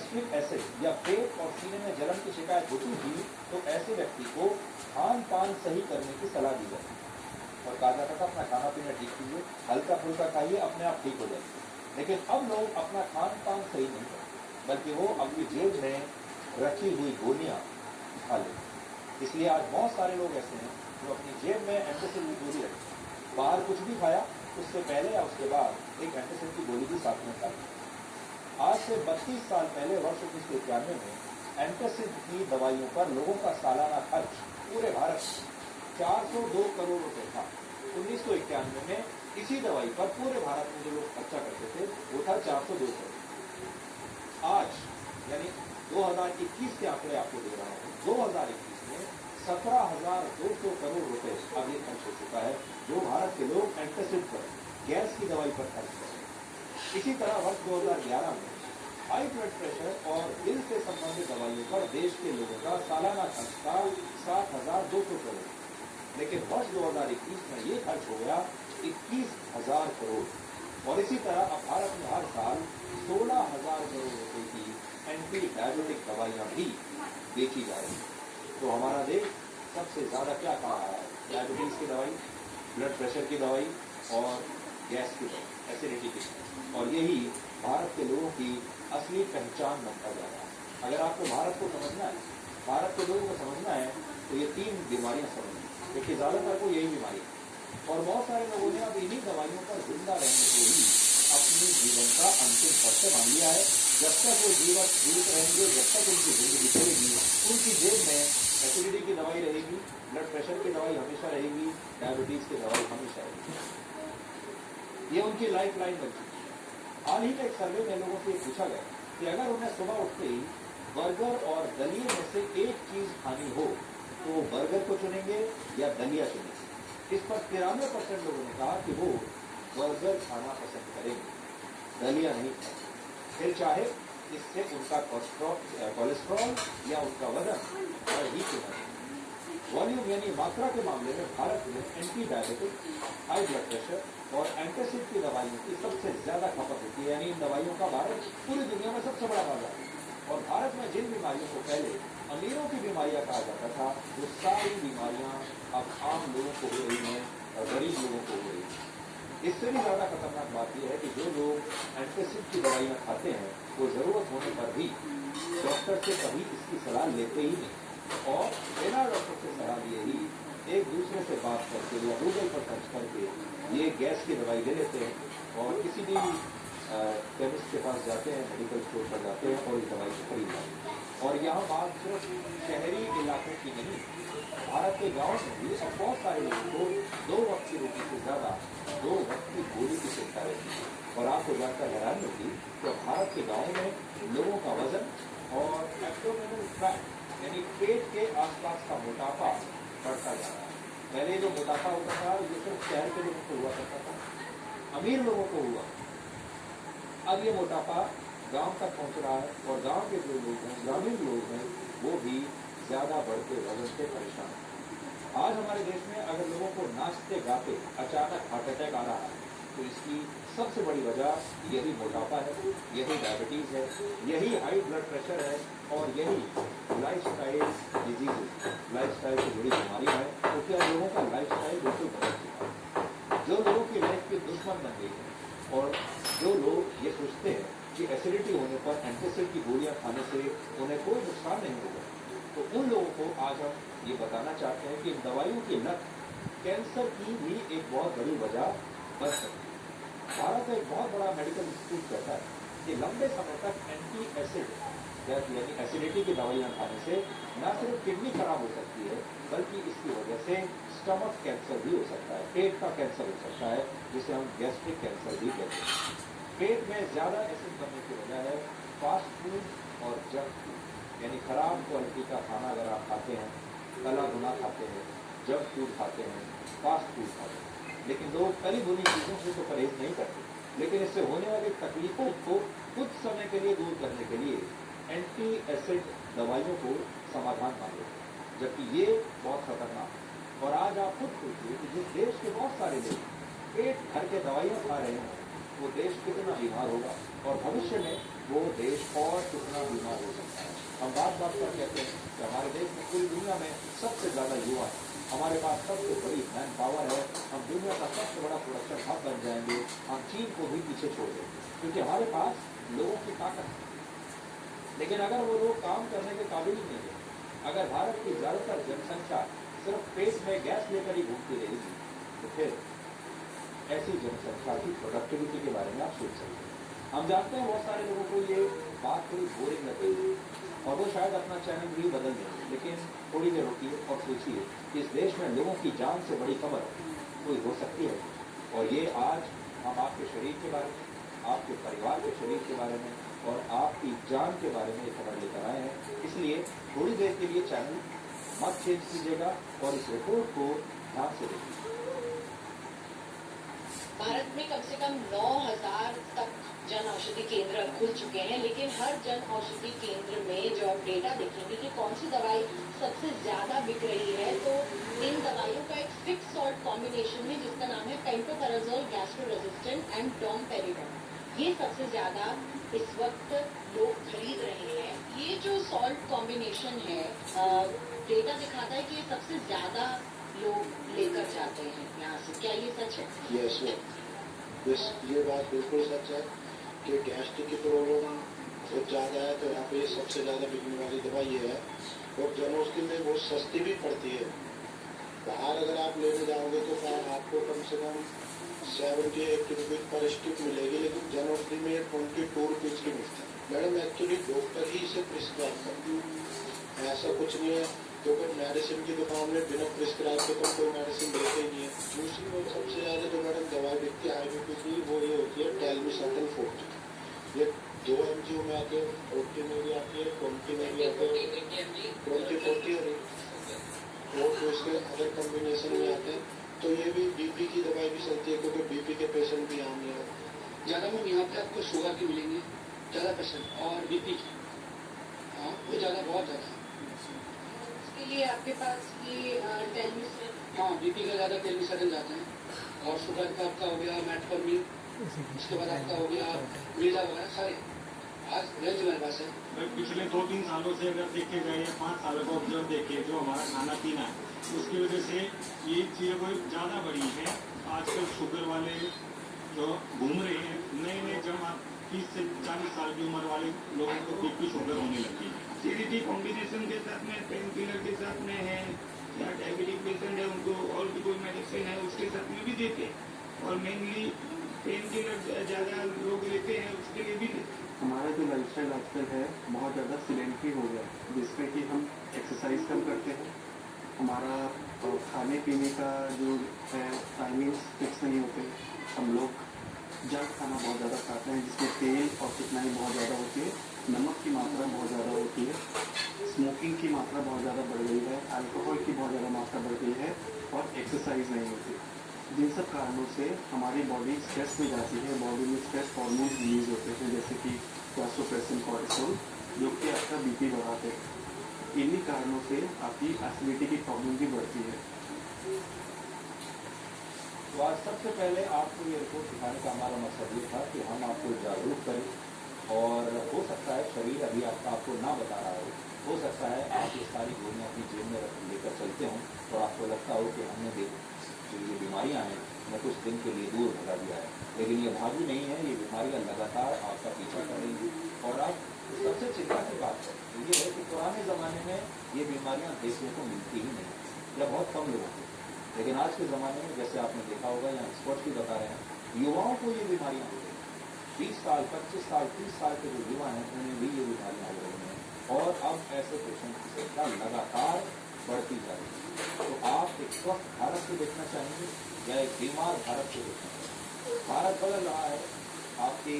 Gastric acid या पेट और सीने में जलन की शिकायत होती थी तो ऐसे व्यक्ति को खान पान सही करने की सलाह दी जाती और कहा जाता था अपना खाना पीना ठीक कीजिए, हल्का फुल्का खाइए, अपने आप ठीक हो जाएगी। लेकिन अब लोग अपना खान पान सही नहीं करते, बल्कि वो अपनी जेब में रखी हुई गोलियां खा लेते। इसलिए आज बहुत सारे लोग ऐसे हैं जो अपनी जेब में एंटासिड की गोली रखते हैं, बाहर कुछ भी खाया उससे पहले या उसके बाद एक एंटासिड की गोली भी साथ में खा ली। आज से 32 साल पहले वर्ष 1991 में एंटासिड की दवाइयों पर लोगों का सालाना खर्च पूरे भारत 402 करोड़ रुपए था। 1991 में इसी दवाई पर पूरे भारत में जो लोग खर्चा करते थे वो था 402 करोड़। आज यानी 2021 के आंकड़े आपको दे रहा हूं, 2021 में 17,200 करोड़ रुपए अब ये खर्च हो चुका है जो भारत के लोग एंटासिड पर, गैस की दवाई पर खर्च कर रहे हैं। इसी तरह वर्ष 2011 में हाई ब्लड प्रेशर और दिल से संबंधित दवाइयों पर देश के लोगों का सालाना खर्च था 7,200 करोड़, लेकिन वर्ष 2021 में ये खर्च हो गया 21,000 करोड़। और इसी तरह अब भारत में हर साल 16,000 करोड़ रुपए की एंटी डायबिटिक दवाइयां भी बेची जा रही है। तो हमारा देश सबसे ज्यादा क्या खा रहा है? डायबिटीज की दवाई, ब्लड प्रेशर की दवाई और गैस की दवाई, एसिडिटी की दवाई। और यही भारत के लोगों की असली पहचान बनता जा रहा है। अगर आपको भारत को समझना है, भारत के लोगों को समझना है तो ये 3 बीमारियां समझनी। देखिए ज्यादातर को यही बीमारी है और बहुत सारे लोगों ने अब इन्हीं दवाइयों पर जिंदा रहने को ही अपने जीवन का अंतिम सत्य मान लिया है। जब तक वो जीवित रहेंगे, जब तक उनकी जिंदगी चलेगी, उनकी जेब में एसिडिटी की दवाई रहेगी, ब्लड प्रेशर की दवाई हमेशा रहेगी, डायबिटीज की दवाई हमेशा रहेगी। ये उनकी लाइफ लाइन बन चुकी है। हाल ही में एक सर्वे में लोगों से पूछा गया कि अगर उन्हें सुबह उठते ही बर्गर और दलिए में से एक चीज खानी हो तो वो बर्गर को चुनेंगे या दलिया चुनेंगे। इस पर 93% लोगों ने कहा कि वो बर्गर खाना पसंद करेंगे, दलिया नहीं खाएंगे। फिर चाहे इससे उनका कोलेस्ट्रॉल या उनका वजन बढ़ ही क्यों नहीं। वॉल्यूम यानी मात्रा के मामले में भारत में anti diabetic, high blood pressure और एंटासिड की दवाइयों की सबसे ज्यादा खपत होती है। यानी इन दवाइयों का भारत पूरी दुनिया में सबसे बड़ा बाजार है। और भारत में जिन बीमारियों को पहले अमीरों की बीमारियां कहा जाता था, वो सारी बीमारियां अब आम लोगों को हो रही हैं और गरीब लोगों को हो रही है। इससे भी ज्यादा खतरनाक बात यह है कि जो लोग एंटासिड की दवाइयां खाते हैं वो जरूरत होने पर भी डॉक्टर से कभी इसकी सलाह लेते ही नहीं और बिना डॉक्टर से सलाह लिए ही एक दूसरे से बात करके या गूगल पर सर्च करके ये गैस की दवाई ले लेते हैं और किसी भी केमिस्ट के पास जाते हैं, मेडिकल स्टोर पर जाते हैं और इस दवाई को खरीद लाते हैं। और यहाँ बात सिर्फ शहरी इलाकों की नहीं, भारत के गांव में भी अब बहुत सारे लोगों को 2 वक्त की रोटी से ज्यादा 2 वक्त की गोली की चिंता रहती है। और आपको जानकर हैरानी होगी कि भारत के गाँव में लोगों का वजन और एब्डोमिनल फैट यानी पेट के आसपास का मोटापा बढ़ता जा रहा है। पहले जो मोटापा होता था ये सिर्फ शहर के लोगों को हुआ करता था, अमीर लोगों को हुआ। अब ये मोटापा गांव तक पहुंच रहा है और गांव के जो लोग हैं, ग्रामीण लोग हैं, वो भी ज्यादा बढ़ते वजन से परेशान हैं। आज हमारे देश में अगर लोगों को नाचते गाते अचानक हार्ट अटैक आ रहा है तो इसकी सबसे बड़ी वजह यही मोटापा है, यही डायबिटीज है, यही हाई ब्लड प्रेशर है और यही लाइफस्टाइल डिजीज, लाइफस्टाइल से जुड़ी बीमारी है। तो क्या लोगों का लाइफस्टाइल बिल्कुल बदल चुका है, जो लोगों की लाइफ की दुश्मन बन गई है। और जो लोग ये सोचते हैं कि एसिडिटी होने पर एंटासिड की गोलियां खाने से उन्हें कोई नुकसान नहीं होगा, तो उन लोगों को आज हम ये बताना चाहते हैं कि इन दवाइयों की लत कैंसर की भी एक बहुत बड़ी वजह बन सकती है। भारत में एक बहुत बड़ा मेडिकल इंस्टीट्यूट कहता है कि लंबे समय तक एंटी एसिड यानी एसिडिटी की दवाइयां खाने से न सिर्फ किडनी खराब हो सकती है बल्कि इसकी वजह से स्टमक कैंसर भी हो सकता है, पेट का कैंसर हो सकता है, जिसे हम गैस्ट्रिक कैंसर भी कहते हैं। पेट में ज्यादा एसिड बनने की वजह है फास्ट फूड और जंक फूड यानी खराब क्वालिटी का खाना अगर आप खाते हैं, तला भुना खाते हैं, जंक फूड खाते हैं, फास्ट फूड खाते हैं। लेकिन लोग तली भुनी चीजों से तो परहेज नहीं करते, लेकिन इससे होने वाली तकलीफों को कुछ समय के लिए दूर करने के लिए एंटी एसिड दवाइयों को समाधान मान लेते हैं, जबकि ये बहुत खतरनाक है। और आज आप खुद सोचिए कि जिस देश के बहुत सारे लोग पेट भर के दवाइयां खा रहे हैं वो देश कितना बीमार होगा और भविष्य में वो देश और कितना बीमार हो सकता है। हम बात पर कहते हैं कि हमारे देश में पूरी दुनिया में सबसे ज़्यादा युवा है, हमारे पास सबसे बड़ी मैन पावर है, हम दुनिया का सबसे बड़ा प्रोडक्शन हब बन जाएंगे, हम चीन को भी पीछे छोड़ देंगे क्योंकि हमारे पास लोगों की ताकत है। लेकिन अगर वो लोग काम करने के काबिल ही नहीं है, अगर भारत की ज़्यादातर जनसंख्या सिर्फ पेट में गैस लेकर ही घूमती रहेगी तो फिर ऐसी जनसंख्या की प्रोडक्टिविटी के बारे में आप सोच सकते हैं। हम जानते हैं बहुत सारे लोगों को ये बात थोड़ी बोरिंग लगेगी और वो शायद अपना चैनल भी बदल देंगे, लेकिन थोड़ी देर रुकिए और सोचिए कि इस देश में लोगों की जान से बड़ी खबर कोई हो सकती है। और ये आज हम आपके शरीर के बारे में, आपके परिवार के शरीर के बारे में और आपकी जान के बारे में ये खबर लेकर आए हैं। इसलिए थोड़ी देर के लिए चैनल मत चेंज कीजिएगा और इस रिपोर्ट को ध्यान से देखिए। भारत में कम से कम 9,000 तक जन औषधि केंद्र खुल चुके हैं, लेकिन हर जन औषधि केंद्र में जो आप डेटा देखेंगे कि कौन सी दवाई सबसे ज्यादा बिक रही है, तो इन दवाइयों का एक फिक्स सॉल्ट कॉम्बिनेशन है जिसका नाम है पेंटोपैराजोल गैस्ट्रोरेसिस्टेंट एंड डोमपेरिडोन। ये सबसे ज्यादा इस वक्त लोग खरीद रहे हैं। ये जो सॉल्ट कॉम्बिनेशन है, डेटा दिखाता है कि ये सबसे ज्यादा लोग लेकर जाते हैं यहाँ से। क्या ये सच है? यस, ये बात बिल्कुल सच है कि गैस्ट्रिक की प्रॉब्लम बहुत ज़्यादा है, तो यहाँ पे सबसे ज़्यादा बिकने वाली दवाई ये है और जन औषधि में बहुत सस्ती भी पड़ती है। बाहर अगर आप लेने जाओगे तो आपको कम से कम 78 रुपीज़ पर स्ट्रिप मिलेगी, लेकिन जन औषधि में 22 रुपीज़ की मिलती है। मैडम एक्चुअली डॉक्टर ही इसे प्रिस्क्राइब करते हैं, ऐसा कुछ नहीं है क्योंकि मेडिसिन की दुकान में बिना प्रिस्क्राइब के तो कोई मेडिसिन देते ही नहीं है। दूसरी और सबसे ज़्यादा जो मैडम दवाई बिकती है IBP की, वो ये होती है टेलमिसाइटिन 40। ये 2 mg में आती है, 40 में भी आती है, 20 में भी आती है, 20-40 और तो इसके अदर कॉम्बिनेशन में आते हैं। तो ये भी BP की दवाई भी चलती है क्योंकि BP के पेशेंट भी आम है ज़्यादा। मैम यहाँ पे आपको शुगर की मिलेंगी ज़्यादा पेशेंट और BP की, हाँ वो ज़्यादा बहुत ज़्यादा। इसके लिए आपके पास ये टेलमिसाइटिन, हाँ BP का ज़्यादा टेलमिसाइटिन जाता है और शुगर का आपका हो गया मेटफॉर्मिन, उसके बाद आपका हो गया वीजा वगैरह सारे आज रेंज मेरे पास है। पिछले 2-3 सालों से अगर देखे जाए या 5 सालों का ऑब्जर्व देखिए, जो हमारा खाना पीना है उसकी वजह से ये चीज़ें कोई ज़्यादा बढ़ी है। आजकल शुगर वाले जो घूम रहे हैं नए जब आप 30 से 40 साल की उम्र वाले लोगों को BP शुगर होने लगती है। CDT कॉम्बिनेशन के साथ में पेन किलर के साथ में है या डायबिटिक पेशेंट है उनको और भी कोई मेडिसिन है उसके साथ में भी देते हैं और मेनली पेन किलर ज़्यादा लोग लेते हैं उसके लिए भी देते हैं। हमारा जो लाइफस्टाइल आजकल है बहुत ज़्यादा सिलेंट्री हो गया है, जिसमें कि हम एक्सरसाइज कम करते हैं, हमारा खाने पीने का जो है टाइमिंग्स फिक्स नहीं होते, हम लोग जंक खाना बहुत ज़्यादा खाते हैं जिसमें तेल और चिकनाई बहुत ज़्यादा होती है, नमक की मात्रा बहुत ज़्यादा होती है, स्मोकिंग की मात्रा बहुत ज़्यादा बढ़ गई है, अल्कोहल की बहुत ज़्यादा मात्रा बढ़ गई है और एक्सरसाइज नहीं होती। जिन सब कारणों से हमारी बॉडी स्ट्रेस में जाती है, बॉडी में स्ट्रेस हार्मोन्स रिलीज होते हैं जैसे कि वासोप्रेसिन, कोर्टिसोल, जो कि आपका BP बढ़ाते हैं। इन्हीं कारणों से आपकी एसिडिटी की प्रॉब्लम भी बढ़ती है। तो आज सबसे पहले आपको ये रिपोर्ट दिखाने का हमारा मकसद ये था कि हम आपको जागरूक करें और हो सकता है शरीर अभी आपको ना बता रहा हो सकता है आप ये सारी गोलियाँ अपनी जेब में लेकर चलते हों तो आपको लगता हो कि हमने जो ये बीमारियाँ हैं उन्हें कुछ दिन के लिए दूर भगा दिया है, लेकिन ये भागी नहीं है, ये बीमारियाँ लगातार आपका पीछा करेंगी। और आप सबसे चिंता की बात है तो ये है कि पुराने ज़माने में ये बीमारियाँ देखने को मिलती ही नहीं या बहुत कम लोगों को, लेकिन आज के ज़माने में जैसे आपने देखा होगा या एक्सपर्ट्स भी बता रहे हैं युवाओं को ये बीमारियाँ हो रही हैं। 20 साल, 25 साल, 30 साल के जो युवा हैं उन्हें भी ये बीमारियाँ हो रही हैं और अब ऐसे पेशेंट की संख्या लगातार बढ़ती जा रही है। तो आप एक स्वस्थ भारत को देखना चाहेंगे या एक बीमार भारत को देखना चाहेंगे? भारत बदल रहा है, आपकी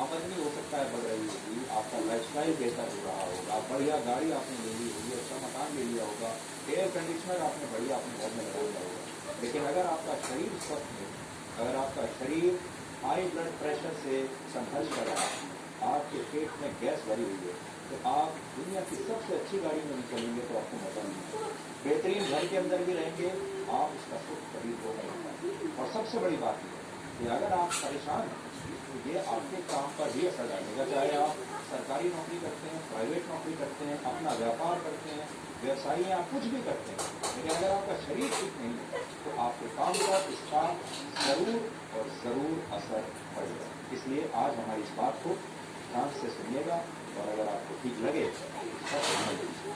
आमदनी हो सकता है बढ़ रही होगी, आपका लाइफस्टाइल बेहतर हो रहा होगा, बढ़िया गाड़ी आपने ले ली होगी, अच्छा मकान ले लिया होगा, एयर कंडीशनर आपने बढ़िया अपने घर में लगा लिया होगा, लेकिन अगर आपका शरीर स्वस्थ है, अगर आपका शरीर हाई ब्लड प्रेशर से संघर्ष कर रहा है, आपके पेट में गैस भरी हुई है, तो आप दुनिया की सबसे अच्छी गाड़ी में भी चलेंगे तो आपको मजा नहीं, बेहतरीन घर के अंदर भी रहेंगे, आप उसका सुख कभी हो नहीं पाएंगे। और सबसे बड़ी बात यह है कि अगर आप परेशान हैं होगी तो ये आपके काम पर भी असर डालेगा, चाहे आप सरकारी नौकरी करते हैं, प्राइवेट नौकरी करते हैं, अपना व्यापार करते हैं, व्यवसायी आप कुछ भी करते हैं, लेकिन अगर आपका शरीर ठीक नहीं है तो आपके काम पर इसका जरूर और ज़रूर असर पड़ेगा। इसलिए आज हमारी इस बात को ध्यान से सुनिएगा और अगर आपको ठीक लगे तो इसका ध्यान दीजिए।